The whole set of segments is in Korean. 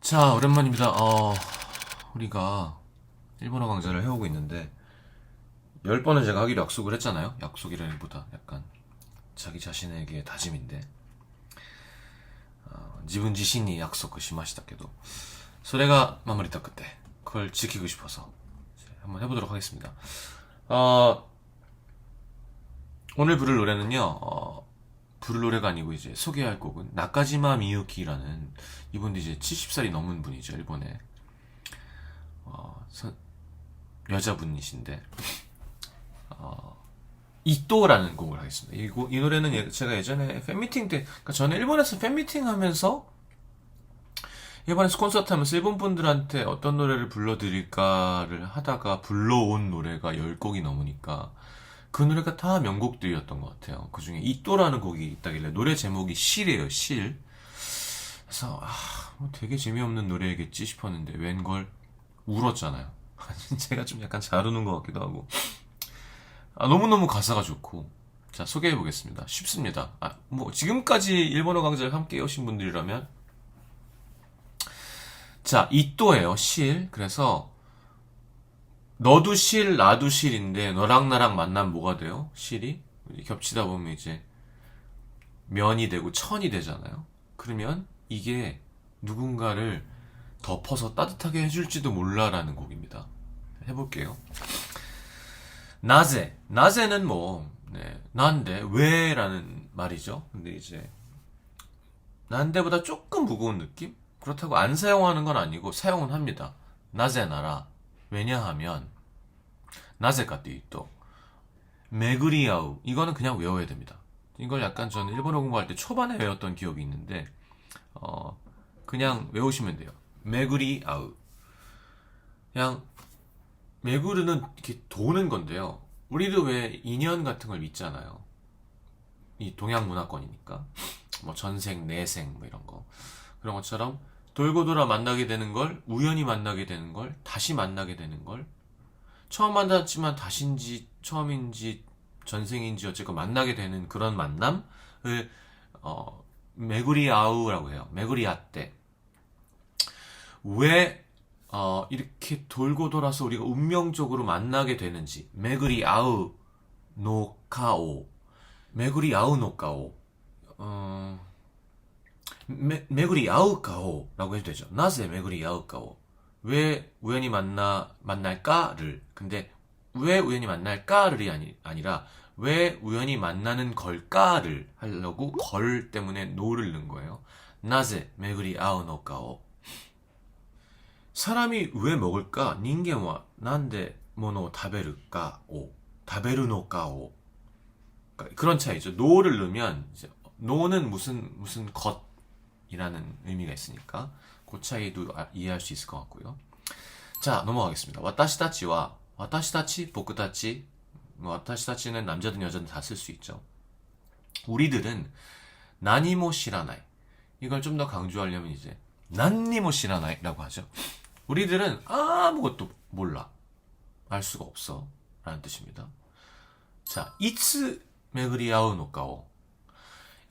자, 오랜만입니다. 우리가 일본어 강좌를 해오고 있는데, 10번을 제가 하기로 약속을 했잖아요? 약속이라기보다 약간 자기 자신에게 다짐인데, 自分自身に 약속을 しましたけど, それが 마무리 딱 그때, 그걸 지키고 싶어서 한번 해보도록 하겠습니다. 오늘 부를 노래는요, 부를 노래가 아니고 이제 소개할 곡은 나카지마 미유키라는 이분도 이제 70살이 넘은 분이죠, 일본에. 여자분이신데, 이또라는 곡을 하겠습니다. 이 노래는 제가 예전에 팬미팅 때, 그러니까 저는 일본에서 팬미팅 하면서, 일본에서 콘서트 하면서 일본 분들한테 어떤 노래를 불러드릴까를 하다가 불러온 노래가 10곡이 넘으니까, 그 노래가 다 명곡들이었던 것 같아요. 그 중에 이또라는 곡이 있다길래 노래 제목이 실이에요, 실. 그래서 뭐 되게 재미없는 노래겠지 싶었는데 웬걸 울었잖아요. 제가 좀 약간 잘 우는 것 같기도 하고. 너무너무 가사가 좋고. 자, 소개해 보겠습니다. 쉽습니다. 뭐 지금까지 일본어 강좌를 함께 오신 분들이라면, 자, 이또예요, 실. 그래서 너도 실, 나도 실인데 너랑 나랑 만나면 뭐가 돼요? 실이? 겹치다 보면 이제 면이 되고 천이 되잖아요. 그러면 이게 누군가를 덮어서 따뜻하게 해줄지도 몰라라는 곡입니다. 해볼게요. 나제. 나제는 뭐, 난데, 왜라는 말이죠. 근데 이제, 난데보다 조금 무거운 느낌? 그렇다고 안 사용하는 건 아니고 사용은 합니다. 나제 나라. 왜냐하면 나제까띠 또 메구리아우 이거는 그냥 외워야 됩니다. 이걸 약간 저는 일본어 공부할 때 초반에 외웠던 기억이 있는데 그냥 외우시면 돼요. 메구리아우 그냥 메구르는 이렇게 도는 건데요. 우리도 왜 인연 같은 걸 믿잖아요. 이 동양 문화권이니까 뭐 전생, 내생 뭐 이런 거 그런 것처럼 돌고 돌아 만나게 되는 걸, 우연히 만나게 되는 걸, 다시 만나게 되는 걸, 처음 만났지만 다신지, 처음인지, 전생인지 어쨌건 만나게 되는 그런 만남을, 메구리아우라고 해요. 메구리아떼. 왜, 이렇게 돌고 돌아서 우리가 운명적으로 만나게 되는지, 메구리아우 노카오. 메구리아우 노카오. 메구리 아우까오라고 해도 되죠. 나제 메구리 아우까오. 왜 우연히 만날까를. 근데 왜 우연히 만날까를 아니라 왜 우연히 만나는 걸까를 하려고 걸 때문에 노를 넣은 거예요. 나제 메구리 아우노까오. 사람이 왜 먹을까? 닌겐와 난데 모노 타베르까오. 타베르노까오. 그런 차이죠. 노를 넣으면 이제 노는 무슨 것 이라는 의미가 있으니까 그 차이도 이해할 수 있을 것 같고요. 자, 넘어가겠습니다. 와타시타치와 와타시타치, 보쿠타치, 와타시타치는 남자든 여자든 다 쓸 수 있죠. 우리들은 나니모 시라나이. 이걸 좀 더 강조하려면 이제 난니모 시라나이라고 하죠. 우리들은 아무것도 몰라. 알 수가 없어. 라는 뜻입니다. 자, 이츠 메그리 아우노까오.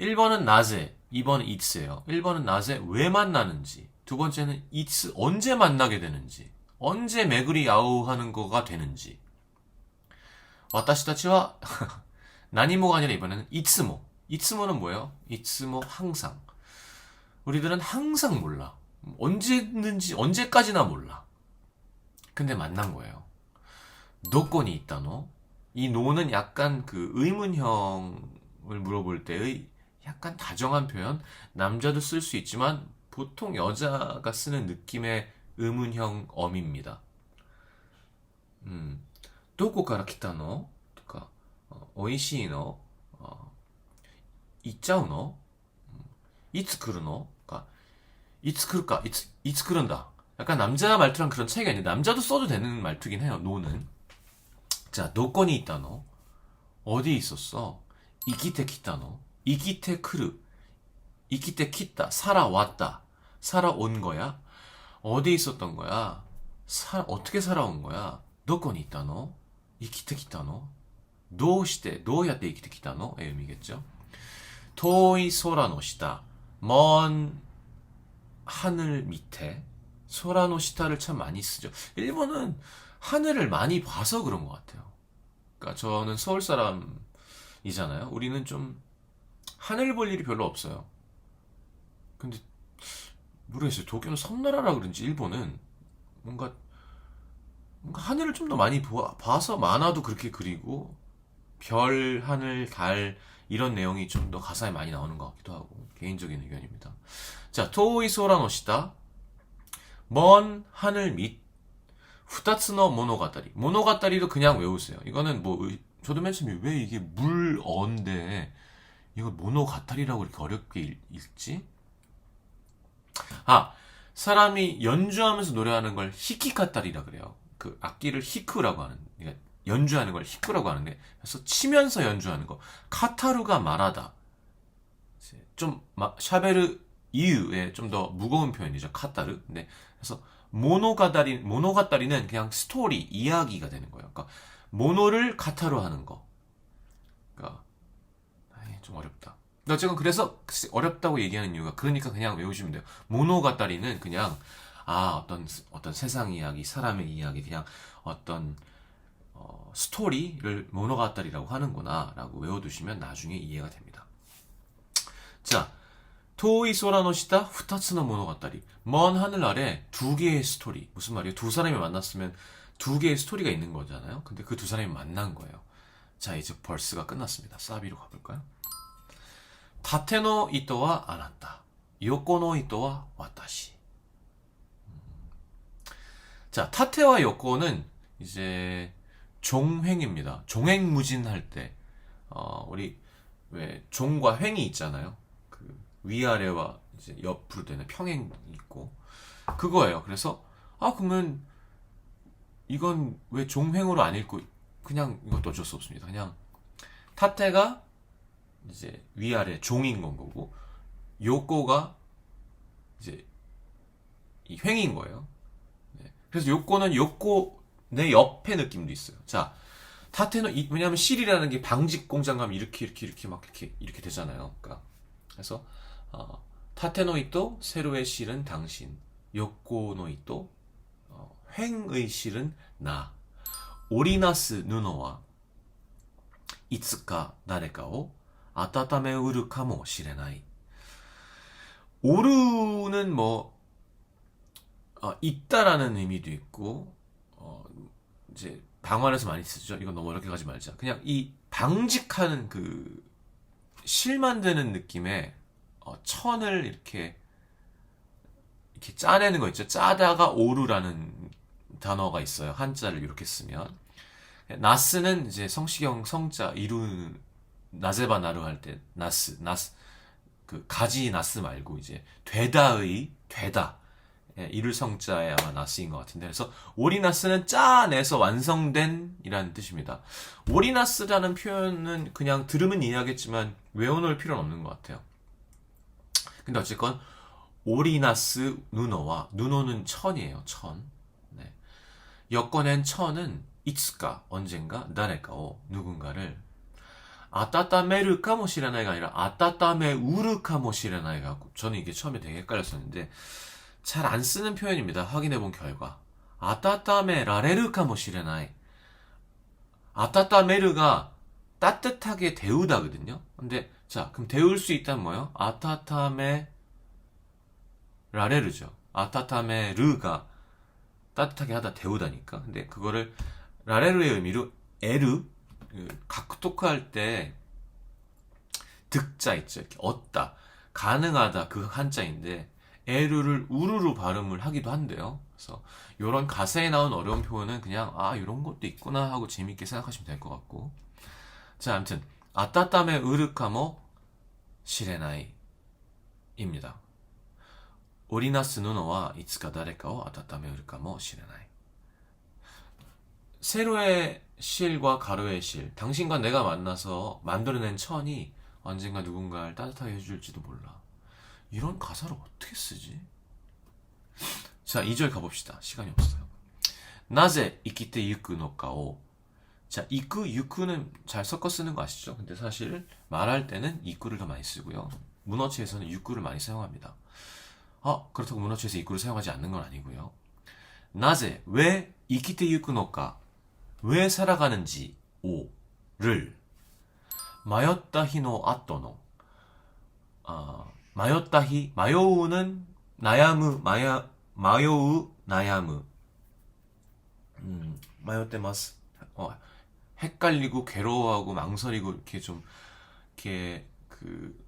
1번은 나제, 2번은 이츠예요. 1번은 나제 왜 만나는지, 두 번째는 이츠 언제 만나게 되는지, 언제 메그리 아우 하는 거가 되는지. 와타시타치와 나니모가 아니라 이번에는 이츠모. 이츠모는 뭐예요? 이츠모 항상. 우리들은 항상 몰라. 언제든지 언제까지나 몰라. 근데 만난 거예요. 노권이 있다노? 이 노는 약간 그 의문형을 물어볼 때의 약간 다정한 표현, 남자도 쓸 수 있지만 보통 여자가 쓰는 느낌의 의문형 어미입니다. どこから来たの? とか, 美味しいの? 行っちゃうの? いつ来るの? いつ来るか? いつ来るんだ? 약간 남자 말투랑 그런 차이가 있는데 남자도 써도 되는 말투긴 해요. 노는. 자, どこにいたの? 어디 있었어? 生きてきたの? 이기테 크르. 이기테 키다. 살아왔다. 살아온 거야? 어디 있었던 거야? 어떻게 살아온 거야? どこにいたの? 이기테 키다노? どうやって生きてきたの? 의 의미겠죠. 遠い空の下. 먼 하늘 밑에 소라노시타를 참 많이 쓰죠. 일본은 하늘을 많이 봐서 그런 것 같아요. 그러니까 저는 서울 사람이잖아요. 우리는 좀 하늘 볼 일이 별로 없어요. 근데 모르겠어요. 도쿄는 섬나라라 그런지 일본은 뭔가 하늘을 좀 더 많이 봐서 만화도 그렇게 그리고 별, 하늘, 달 이런 내용이 좀 더 가사에 많이 나오는 것 같기도 하고 개인적인 의견입니다. 자, 토이 소라노시타 먼 하늘 밑 후타츠노 모노가타리. 모노가타리도 그냥 외우세요. 이거는 뭐 저도 맨 처음에 왜 이게 물어인데 이걸 모노가타리라고 이렇게 어렵게 읽지? 아, 사람이 연주하면서 노래하는 걸 히키카타리라 그래요. 그 악기를 히크라고 하는, 그러니까 연주하는 걸 히크라고 하는데, 그래서 치면서 연주하는 거. 카타루가 말하다. 좀 샤베르 이유의 좀 더 무거운 표현이죠. 카타르. 네. 그래서 모노가타리는 그냥 스토리, 이야기가 되는 거예요. 그러니까 모노를 카타로 하는 거. 그러니까 좀 어렵다. 어쨌건 그래서 어렵다고 얘기하는 이유가 그러니까 그냥 외우시면 돼요. 모노가타리는 그냥 어떤 세상 이야기, 사람의 이야기, 그냥 어떤 스토리를 모노가타리라고 하는구나라고 외워두시면 나중에 이해가 됩니다. 자, 토이 소라노시타 후타츠노 모노가타리. 먼 하늘 아래 두 개의 스토리. 무슨 말이에요? 두 사람이 만났으면 두 개의 스토리가 있는 거잖아요. 근데 그 두 사람이 만난 거예요. 자, 이제 벌스가 끝났습니다. 사비로 가볼까요? 타테노 이토와 아나타, 요코노 이토와 와타시. 자, 타테와 요코는 이제 종횡입니다. 종횡무진할 때, 우리 왜 종과 횡이 있잖아요. 그 위아래와 이제 옆으로 되는 평행이 있고 그거예요. 그래서 그러면 이건 왜 종횡으로 안 읽고 그냥 이것도 어쩔 수 없습니다. 그냥 타테가 이제 위아래 종인 건 거고 요코가 이제 이 횡인 거예요. 네. 그래서 요코는 요코 내 옆에 느낌도 있어요. 자, 타테는 왜냐하면 실이라는 게 방직 공장 가면 이렇게 막 이렇게 되잖아요. 그러니까 그래서 타테노이또 세로의 실은 당신, 요코노이또 횡의 실은 나, 오리나스 누노와 이츠카 나레카오 아타타메 우르 카모 시레나이. 오르는 뭐 있다라는 의미도 있고 이제 방언에서 많이 쓰죠. 이건 너무 어렵게 가지 말자. 그냥 이 방직하는 그 실 만드는 느낌의 천을 이렇게 짜내는 거 있죠. 짜다가 오르라는 단어가 있어요. 한자를 이렇게 쓰면 나스는 이제 성시경 성자 이루 나제바 나루 할 때 나스 그 가지 나스 말고 이제 되다 이를 성자에 아마 나스인 것 같은데 그래서 오리나스는 짜내서 완성된 이라는 뜻입니다. 오리나스라는 표현은 그냥 들으면 이해하겠지만 외워놓을 필요는 없는 것 같아요. 근데 어쨌건 오리나스 누노와 누노는 천이에요. 천. 네. 엮어낸 천은 이츠까 언젠가 나레카오 누군가를 아따따메르 카모시레나이가 아니라 아따따메 우르 카모시레나이가 저는 이게 처음에 되게 헷갈렸었는데 잘 안 쓰는 표현입니다. 확인해본 결과 아따따메 라레르 카모시레나이. 아따따메르가 따뜻하게 데우다거든요. 근데 자 그럼 데울 수 있다면 뭐예요? 아따따메 라레르죠. 아따따메 르가 따뜻하게 하다 데우다니까. 근데 그거를 라레르의 의미로 에르 각독할 때 득자 있죠. 이렇게 얻다 가능하다 그 한자인데 에르를 우르르 발음을 하기도 한대요. 그래서 이런 가사에 나온 어려운 표현은 그냥 이런 것도 있구나 하고 재밌게 생각하시면 될 것 같고 자 아무튼 아따따메 으르카모 시레나이입니다. 오리나스 누노와 이츠카 다레카오 아따따메 으르카모 시레나이. 세로의 실과 가로의 실 당신과 내가 만나서 만들어낸 천이 언젠가 누군가를 따뜻하게 해줄지도 몰라. 이런 가사를 어떻게 쓰지? 자 2절 가봅시다. 시간이 없어요. 나제 이키테 유쿠노카오. 자 이쿠 유쿠는 잘 섞어 쓰는 거 아시죠? 근데 사실 말할 때는 이쿠를 더 많이 쓰고요. 문어체에서는 유쿠를 많이 사용합니다. 그렇다고 문어체에서 이꾸를 사용하지 않는 건 아니고요. 나제, 왜 이키테 유쿠노까, 왜 살아가는지, 오를 마였다 히노 아토노, 마였다 히, 마요우는 나야무, 마요우, 나야무, 마요테마스, 헷갈리고 괴로워하고 망설이고 이렇게 좀 이렇게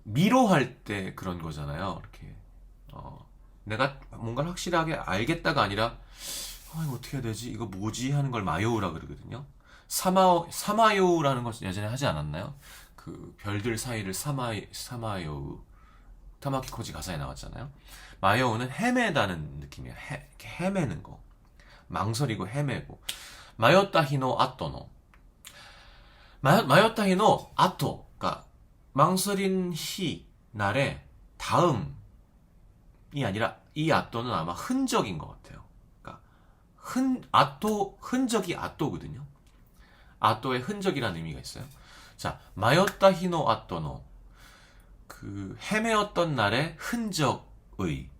미로할 때 그런 거잖아요. 이렇게 내가 뭔가를 확실하게 알겠다가 아니라 이거 어떻게 해야 되지? 이거 뭐지? 하는 걸 마요우라 그러거든요. 사마요우라는 걸 예전에 하지 않았나요? 그 별들 사이를 사마요우 타마키 코지 가사에 나왔잖아요. 마요우는 헤매다는 느낌이에요. 이렇게 헤매는 거. 망설이고 헤매고. 마요타 히노 아토노. 마요타 히노 아토. 그러니까 망설인 날의 다음이 아니라 이 아토는 아마 흔적인 것 같아요. 그러니까 흔적이 아토거든요. 아토의 흔적이라는 의미가 있어요. 자, 마요타 히노 아토노. 그 헤매었던 날의 흔적의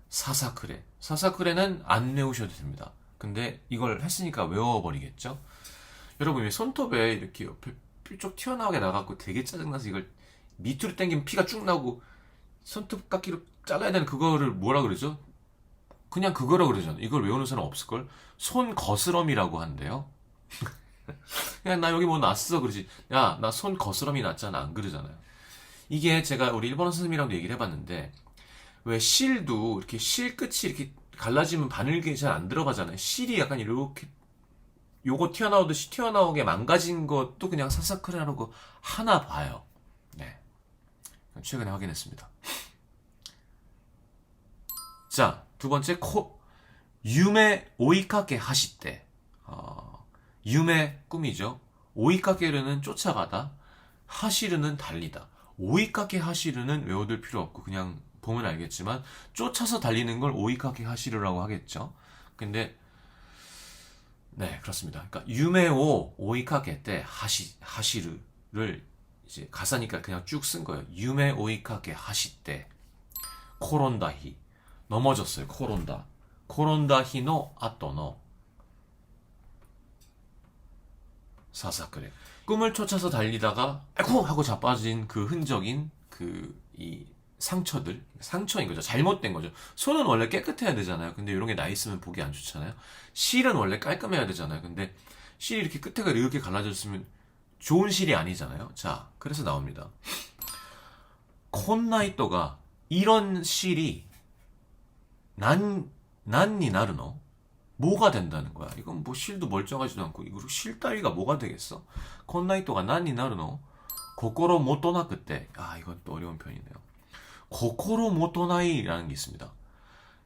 사사크레. 사사크레는 안 외우셔도 됩니다. 근데 이걸 했으니까 외워버리겠죠? 여러분, 왜 손톱에 이렇게 옆에 삐쭉 튀어나오게 나갖고 되게 짜증나서 이걸 밑으로 당기면 피가 쭉 나오고 손톱깎이로 잘라야 되는 그거를 뭐라 그러죠? 그냥 그거라 그러잖아요. 이걸 외우는 사람 없을걸? 손 거스럼이라고 한대요. 그냥 나 여기 뭐 났어 그러지. 야, 나 손 거스럼이 났잖아. 안 그러잖아요. 이게 제가 우리 일본어 선생님이랑도 얘기를 해봤는데 왜 실도 이렇게 실 끝이 이렇게 갈라지면 바늘게 잘 안 들어가잖아요. 실이 약간 이렇게 요거 튀어나오듯이 튀어나오게 망가진 것도 그냥 사사크레라고 하나 봐요. 네. 최근에 확인했습니다. 자, 두 번째 유메 오이카케 하시때. 유메 꿈이죠. 오이카케르는 쫓아가다. 하시르는 달리다. 오이카케 하시르는 외워둘 필요 없고 그냥 보면 알겠지만 쫓아서 달리는 걸 오이카케 하시르라고 하겠죠. 근데 네, 그렇습니다. 그러니까 유메오 오이카케 때 하시르를 이제 가사니까 그냥 쭉 쓴 거예요. 유메 오이카케 하시때 코론다히 넘어졌어요. 코론다히노 아토노 사사크레. 꿈을 쫓아서 달리다가 아이쿠 하고 자빠진 그 흔적인 이 상처인 거죠. 잘못된 거죠. 손은 원래 깨끗해야 되잖아요. 근데 이런 게 나 있으면 보기 안 좋잖아요. 실은 원래 깔끔해야 되잖아요. 근데 실이 이렇게 끝에가 이렇게 갈라졌으면 좋은 실이 아니잖아요. 자, 그래서 나옵니다. 콘나이토가 이런 실이 난니 나르노? 뭐가 된다는 거야? 이건 뭐 실도 멀쩡하지도 않고 이거 실 따위가 뭐가 되겠어? 콘나이토가 난니 나르노? 고코로 모토나크 때. 이건 또 어려운 편이네요. 고코로 모토나이라는 게 있습니다.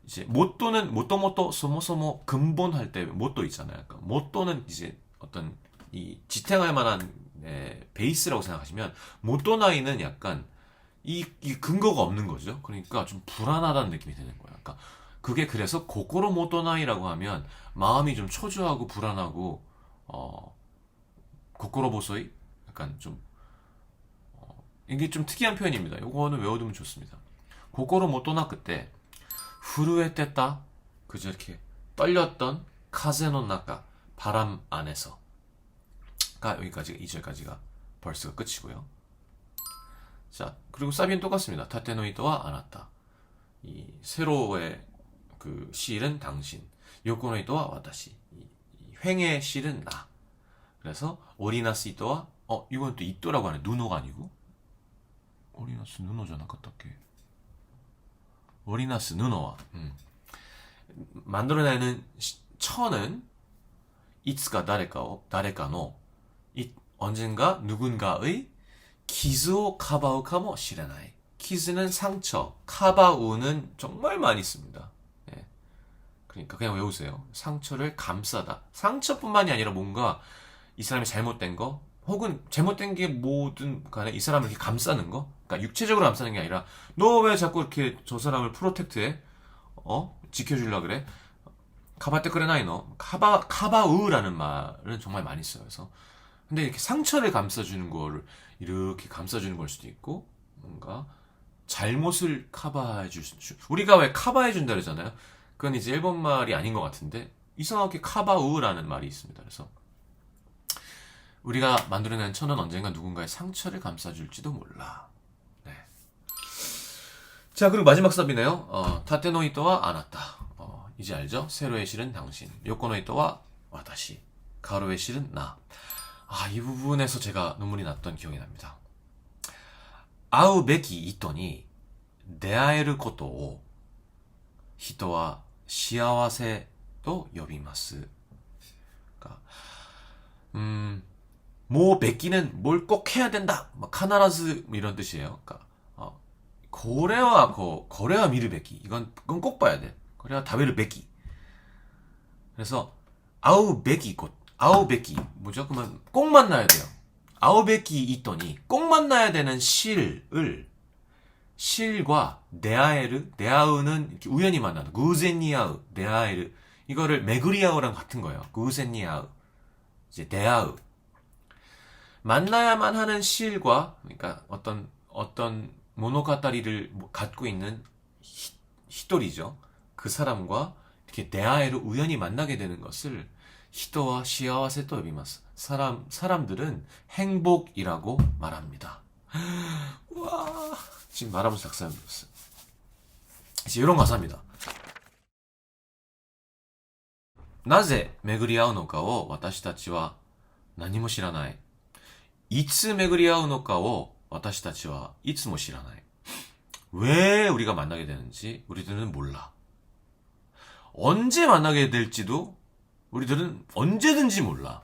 이제 모토는 모토모토 소모소모 근본 할 때 모토 있잖아요. 그러니까 모토는 이제 어떤 이 지탱할 만한 베이스라고 생각하시면 모토나이는 약간 이 근거가 없는 거죠. 그러니까 좀 불안하다는 느낌이 드는 거예요. 그러니까 그게 그래서 고코로 모토나이라고 하면 마음이 좀 초조하고 불안하고 고코로 보소이 약간 좀 이게 좀 특이한 표현입니다. 요거는 외워두면 좋습니다. 고코로 모토나크 때 후루에땠다 그저 이렇게 떨렸던 카제노 나카 바람 안에서 여기까지 2절까지가 벌스가 끝이고요. 자, 그리고 사비는 똑같습니다. 타테노이토와 아나타. 이 세로의 그 시일은 당신, 요코노이토와 와타시. 이 횡의 시일은 나. 그래서 오리나스 이토와 이건 또 이토라고 하네. 누노가 아니고. 오리나스 누노じゃなかったっけ? 오리나스 누노와 만들어내는 처는 이츠가 다레카노 언젠가 누군가의 기즈오 카바우 카모 시레나이. 키즈는 상처, 카바우는 정말 많이 씁니다. 예. 그러니까 그냥 외우세요. 상처를 감싸다. 상처뿐만이 아니라 뭔가 이 사람이 잘못된 거 혹은 잘못된 게 뭐든 간에 이 사람을 이렇게 감싸는 거. 그러니까 육체적으로 감싸는 게 아니라 너 왜 자꾸 이렇게 저 사람을 프로텍트해? 지켜주려 그래? 카바테 그레나이 너. 카바우라는 말은 정말 많이 써요. 그래서 근데 이렇게 상처를 감싸주는 거를 이렇게 감싸주는 걸 수도 있고 뭔가 잘못을 커버해 우리가 왜 커버해 준다 그러잖아요. 그건 이제 일본 말이 아닌 것 같은데 이상하게 카바우라는 말이 있습니다. 그래서 우리가 만들어낸 천은 언젠가 누군가의 상처를 감싸줄지도 몰라. 네. 자, 그리고 마지막 사비네요. 타테노이토와 아나타. 이제 알죠? 세로의 실은 당신. 요코노이토와 와다시. 가로의 실은 나. 이 부분에서 제가 눈물이 났던 기억이 납니다. 会うべき人に出会えることを人は幸せと呼びます。 그러니까, 뭐 뵙기는 뭘 꼭 해야 된다. 必ず 이런 뜻이에요. 그러니까, これは 見るべき. 이건 꼭 봐야 돼. これは食べるべき. 그래서 会うべき곳, 会うべき 뭐죠? 그러면 꼭 만나야 돼요. 会うべき人に 꼭 만나야 되는 실과 出会う는 이렇게 우연히 만나는 偶然に会う 出会える 이거를 巡り合う랑 같은 거예요. 偶然に会う 이제 出会う 만나야만 하는 실과 그러니까 어떤 모노가타리를 갖고 있는 히토리죠. 그 사람과 이렇게 出会える 우연히 만나게 되는 것을 히토와 시아와세と 呼びます. 사람들은 행복이라고 말합니다. 와, 지금 말하면서 작사를 들었어요. 이제 이런 가사입니다. なぜ巡り合うのかを私たちは何も知らない。いつ巡り合うのかを私たちはいつも知らない. 왜 우리가 만나게 되는지 우리들은 몰라. 언제 만나게 될지도 우리들은 언제든지 몰라.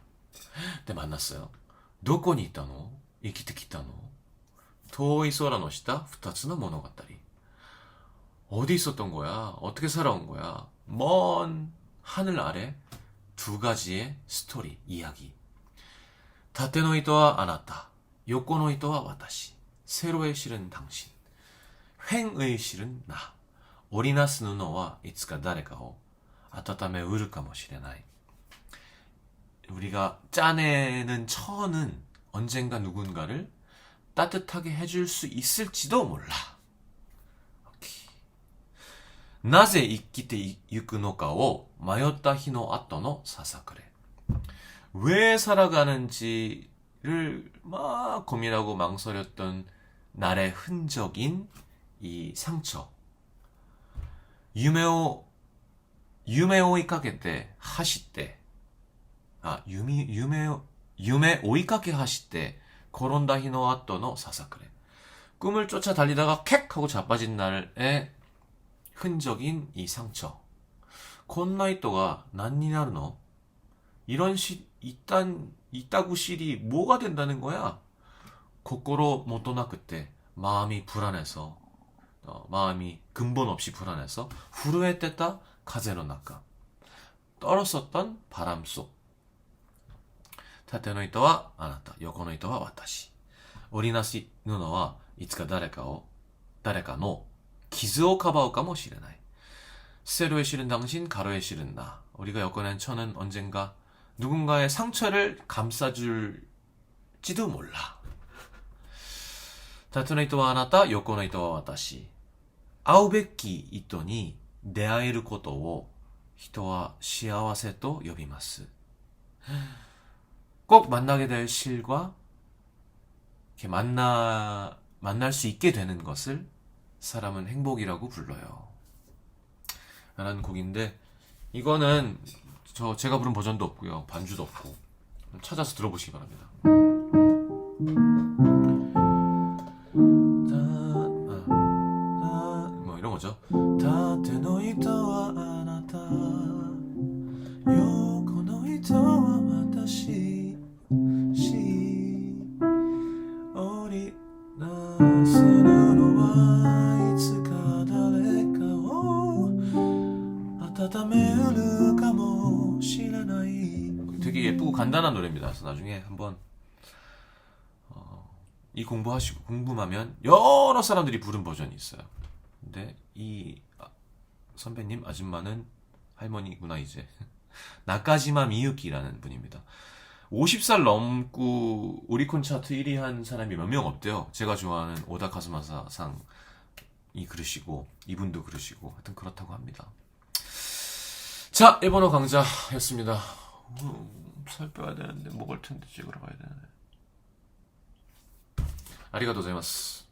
근데 만났어요. どこにいたの?生きてきたの?遠い空の下2つの物語. 어디 있었던 거야? 어떻게 살아온 거야? 먼 하늘 아래 두 가지의 스토리, 이야기. 縦の糸はあなた, 横の糸は私, 세로의 실은 당신, 횡의 실은 나, 織りなす布はいつか誰かを温めうるかもしれない. 우리가 짜내는 천은 언젠가 누군가를 따뜻하게 해줄 수 있을지도 몰라. なぜ生きてゆくのかを迷った日の後のささくれ. 왜 살아가는지를 막 고민하고 망설였던 날의 흔적인 이 상처. 夢を追いかけて走って、夢追いかけ走って転んだ日の後のささくれ. 꿈을 쫓아 달리다가 캑 하고 자빠진 날의 흔적인 이 상처. こんな糸が何になるの? 이런 이따구 실이 뭐가 된다는 거야? 心もとなくて 마음이 불안해서 마음이 근본 없이 불안해서 震えてた 風の中 떨었었던 바람 속. 縦の糸はあなた、横の糸は私。織りなす布はいつか誰かの傷をかばうかもしれない. 세로의 실은 당신, 가로의 실은 나. 우리가 엮어낸 천은 언젠가 누군가의 상처를 감싸줄지도 몰라. 縦の糸はあなた、横の糸は私。会うべき人に出会えることを人は幸せと呼びます. 꼭 만나게 될 실과 이렇게 만날 수 있게 되는 것을 사람은 행복이라고 불러요. 라는 곡인데 이거는 제가 부른 버전도 없고요. 반주도 없고 찾아서 들어보시기 바랍니다. 뭐 이런 거죠. 縦の糸はあなた、横の糸は私。織りなす布はいつか誰かを温めうるかもしれない. 되게 예쁘고 간단한 노래입니다. 그래서 나중에 한번 이 공부하시고 궁금하면 여러 사람들이 부른 버전이 있어요. 근데 이 선배님 아줌마는 할머니구나 이제. 나카지마 미유키라는 분입니다. 50살 넘고 오리콘 차트 1위 한 사람이 몇 명 없대요. 제가 좋아하는 오다 카즈마사 상 그러시고 이분도 그러시고 하여튼 그렇다고 합니다. 자, 일본어 강좌였습니다. 살 빼야 되는데 먹을 텐데 찍으러 가야 되네. 아리가또 고자이마스.